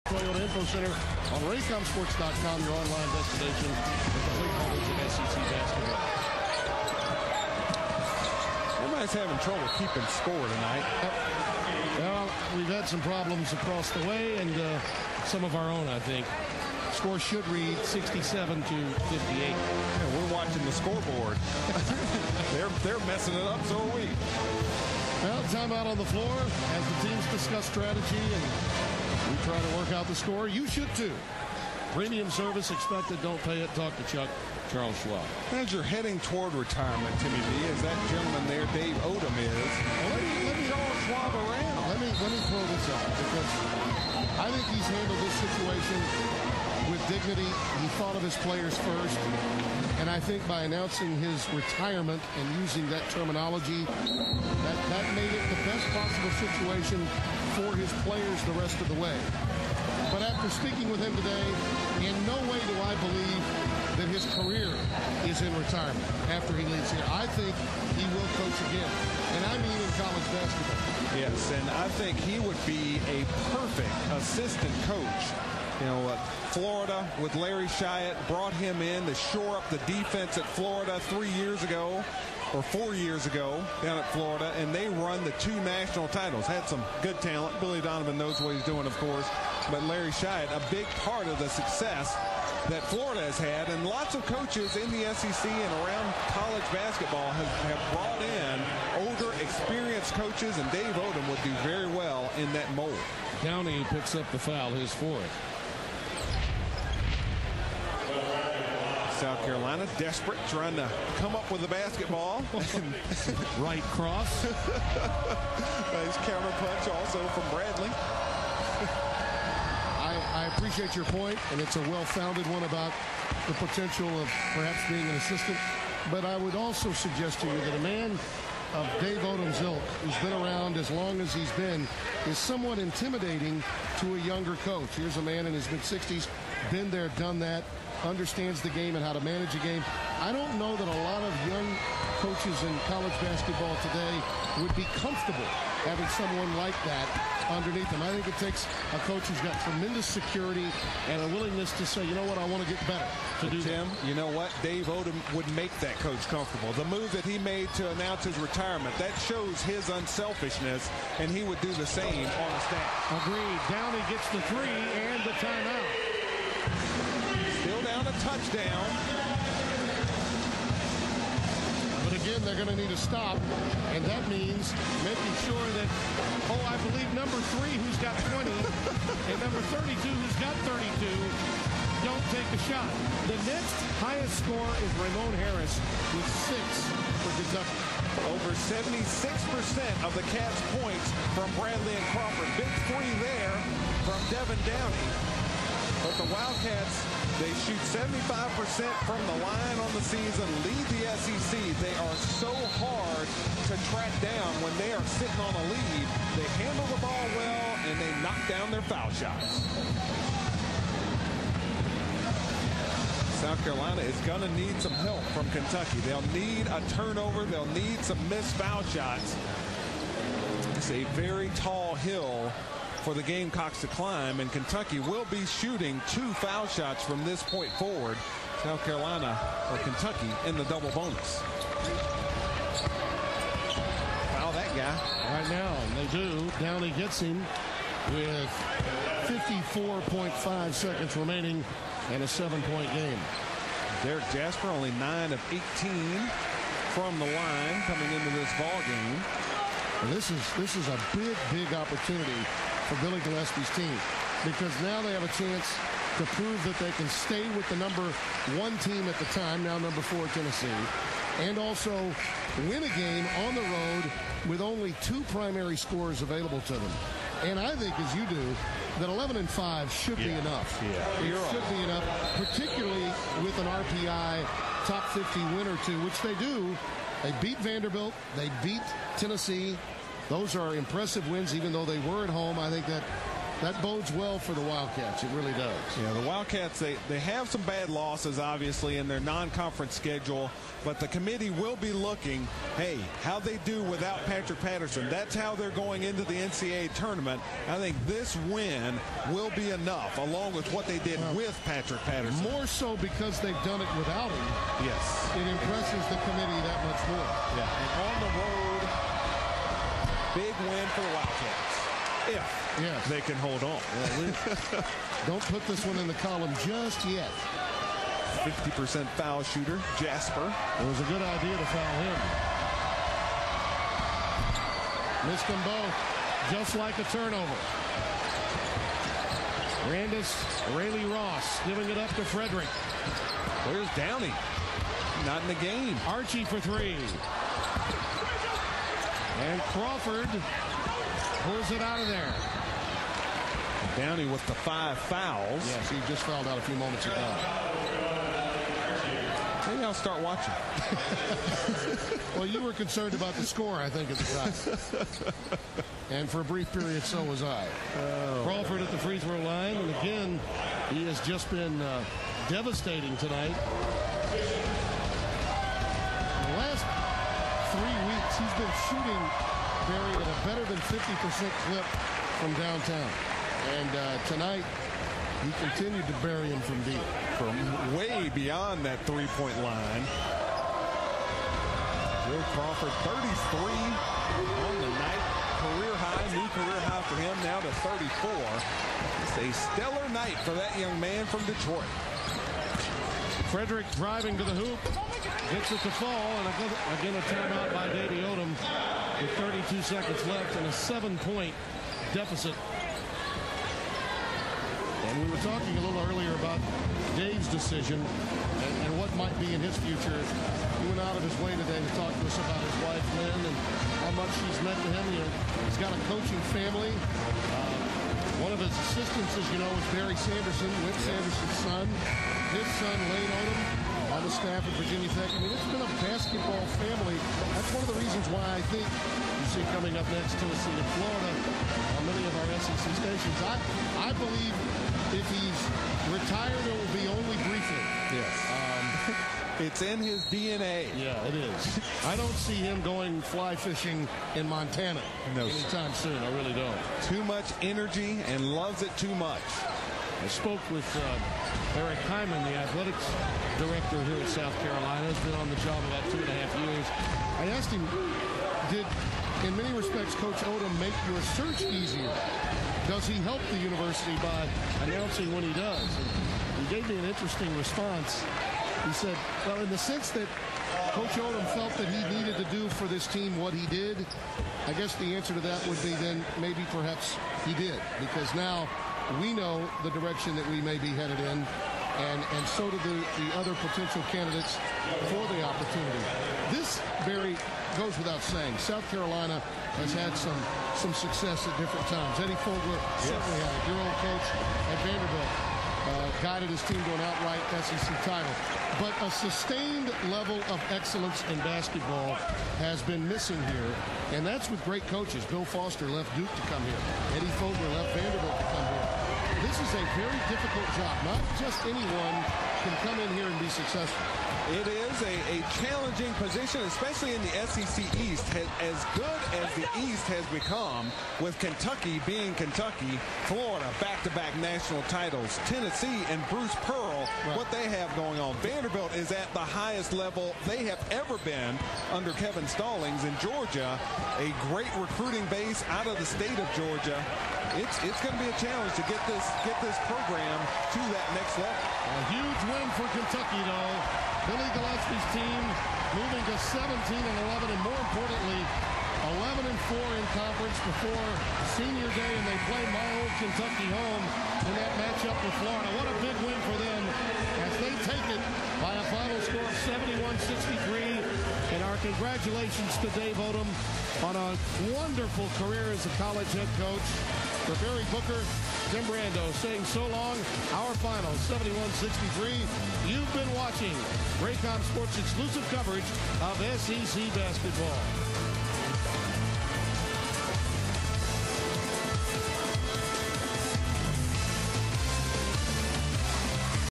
Toyota Info Center on RaycomSports.com, your online destination for complete coverage of SEC basketball. Everybody's having trouble keeping score tonight. Well, we've had some problems across the way, and some of our own, I think. Score should read 67 to 58. Yeah, we're watching the scoreboard. they're messing it up, so are we. Well, timeout on the floor as the teams discuss strategy and we try to work out the score. You should too. Premium service expected. Don't pay it. Talk to Chuck. Charles Schwab. As you're heading toward retirement, Timmy B, as that gentleman there, Dave Odom, is. Let me Charles Schwab around. Let me throw this out because I think he's handled this situation with dignity. He thought of his players first. And I think by announcing his retirement and using that terminology, that made it the best possible situation for his players the rest of the way. But after speaking with him today, in no way do I believe that his career is in retirement after he leaves here. I think he will coach again. And I mean in college basketball. Yes, and I think he would be a perfect assistant coach. You know, Florida with Larry Shyatt brought him in to shore up the defense at Florida 3 years ago or 4 years ago down at Florida, and they run the 2 national titles. Had some good talent. Billy Donovan knows what he's doing, of course, but Larry Shyatt, a big part of the success that Florida has had, and lots of coaches in the SEC and around college basketball have brought in older, experienced coaches, and Dave Odom would do very well in that mold. Downey picks up the foul, his fourth. South Carolina desperate, trying to come up with a basketball. Right cross. Nice counter punch also from Bradley. I appreciate your point, and it's a well-founded one about the potential of perhaps being an assistant. But I would also suggest to you that a man of Dave Odom's ilk, who's been around as long as he's been, is somewhat intimidating to a younger coach. Here's a man in his mid-60s, been there, done that, understands the game and how to manage a game. I don't know that a lot of young coaches in college basketball today would be comfortable having someone like that underneath them. I think it takes a coach who's got tremendous security and a willingness to say, you know what, I want to get better to do Tim, that. you know what? Dave Odom would make that coach comfortable. The move that he made to announce his retirement, that shows his unselfishness, and he would do the same on the staff. Agreed. Downey gets the three and the timeout. Still down a touchdown. But again, they're going to need a stop, and that means making sure that, I believe number 3, who's got 20, and number 32, who's got 32, don't take a shot. The next highest score is Ramon Harris with 6 for Kentucky. Over 76% of the Cats' points from Bradley and Crawford. Big 3 there from Devin Downey. But the Wildcats, they shoot 75% from the line on the season, lead the SEC. They are so hard to track down when they are sitting on a lead. They handle the ball well, and they knock down their foul shots. South Carolina is going to need some help from Kentucky. They'll need a turnover. They'll need some missed foul shots. It's a very tall hill for the Gamecocks to climb, and Kentucky will be shooting 2 foul shots from this point forward. South Carolina or Kentucky in the double bonus. Foul that guy right now, and they do. Downey gets him with 54.5 seconds remaining and a 7-point game. Derek Jasper only 9 of 18 from the line coming into this ball game. And this is a big opportunity for Billy Gillespie's team, because now they have a chance to prove that they can stay with the number 1 team at the time, now number 4 Tennessee, and also win a game on the road with only 2 primary scorers available to them. And I think, as you do, that 11-5 should be enough. Yeah, it should be enough, particularly with an RPI top 50 win or 2, which they do. They beat Vanderbilt. They beat Tennessee. Those are impressive wins, even though they were at home. I think that that bodes well for the Wildcats. It really does. Yeah, the Wildcats, they have some bad losses, obviously, in their non-conference schedule, but the committee will be looking, hey, how they do without Patrick Patterson. That's how they're going into the NCAA tournament. I think this win will be enough, along with what they did with Patrick Patterson. More so because they've done it without him. Yes. It impresses the committee that much more. Yeah, and on the road, big win for the Wildcats. If they can hold on. Yeah, don't put this one in the column just yet. 50% foul shooter, Jasper. It was a good idea to foul him. Missed them both, just like a turnover. Randis, Rayleigh Ross giving it up to Frederick. Where's Downey? Not in the game. Archie for three. And Crawford pulls it out of there. Downey with the 5 fouls. Yes, he just fouled out a few moments ago. Maybe I'll start watching. Well, you were concerned about the score, I think, at the time. And for a brief period, so was I. Crawford at the free throw line. And again, he has just been devastating tonight. The last 3 weeks, he's been shooting Barry at a better than 50% clip from downtown. And tonight, he continued to bury him from deep. From way beyond that three-point line. Joe Crawford, 33 on the night. Career high, new career high for him, now to 34. It's a stellar night for that young man from Detroit. Frederick driving to the hoop. Gets it to fall, and again a timeout by Davey Odom with 32 seconds left and a 7-point deficit. And we were talking a little earlier about Dave's decision and what might be in his future. He went out of his way today to talk to us about his wife, Lynn, and how much she's meant to him. You know, he's got a coaching family. One of his assistants, as you know, is Barry Sanderson, Whit Sanderson's son. His son, Lane Odom, on the staff at Virginia Tech. I mean, it's been a basketball family. That's one of the reasons why I think you see coming up next Tennessee and Florida on many of our SEC stations. I believe if he's retired, it will be only briefly. Yes. It's in his DNA. Yeah, it is. I don't see him going fly fishing in Montana anytime soon. I really don't. Too much energy and loves it too much. I spoke with Eric Hyman, the athletics director here at South Carolina. Has been on the job about 2.5 years. I asked him, did, in many respects, Coach Odom make your search easier? Does he help the university by announcing when he does? And he gave me an interesting response. He said, well, in the sense that Coach Odom felt that he needed to do for this team what he did, I guess the answer to that would be then maybe perhaps he did. Because now we know the direction that we may be headed in, and so do the other potential candidates for the opportunity. This, Barry, goes without saying. South Carolina has had some success at different times. Eddie Fogler certainly had it. Your old coach at Vanderbilt guided his team to an outright SEC title. But a sustained level of excellence in basketball has been missing here, and that's with great coaches. Bill Foster left Duke to come here. Eddie Fogler left Vanderbilt to come here. This is a very difficult job. Not just anyone can come in here and be successful. It is a challenging position, especially in the SEC East. As good as the East has become, with Kentucky being Kentucky, Florida back-to-back national titles, Tennessee and Bruce Pearl, what they have going on. Vanderbilt is at the highest level they have ever been under Kevin Stallings. In Georgia, a great recruiting base out of the state of Georgia. It's going to be a challenge to get this program to that next level. A huge win for Kentucky, though. Billy Gillispie's team moving to 17-11, and more importantly, 11-4 in conference before senior day, and they play my old Kentucky home in that matchup with Florida. What a big win for them as they take it by a final score of 71-63. And our congratulations to Dave Odom on a wonderful career as a college head coach. For Barry Booker, Tim Brando saying so long. Our final, 71-63. You've been watching Raycom Sports' exclusive coverage of SEC basketball.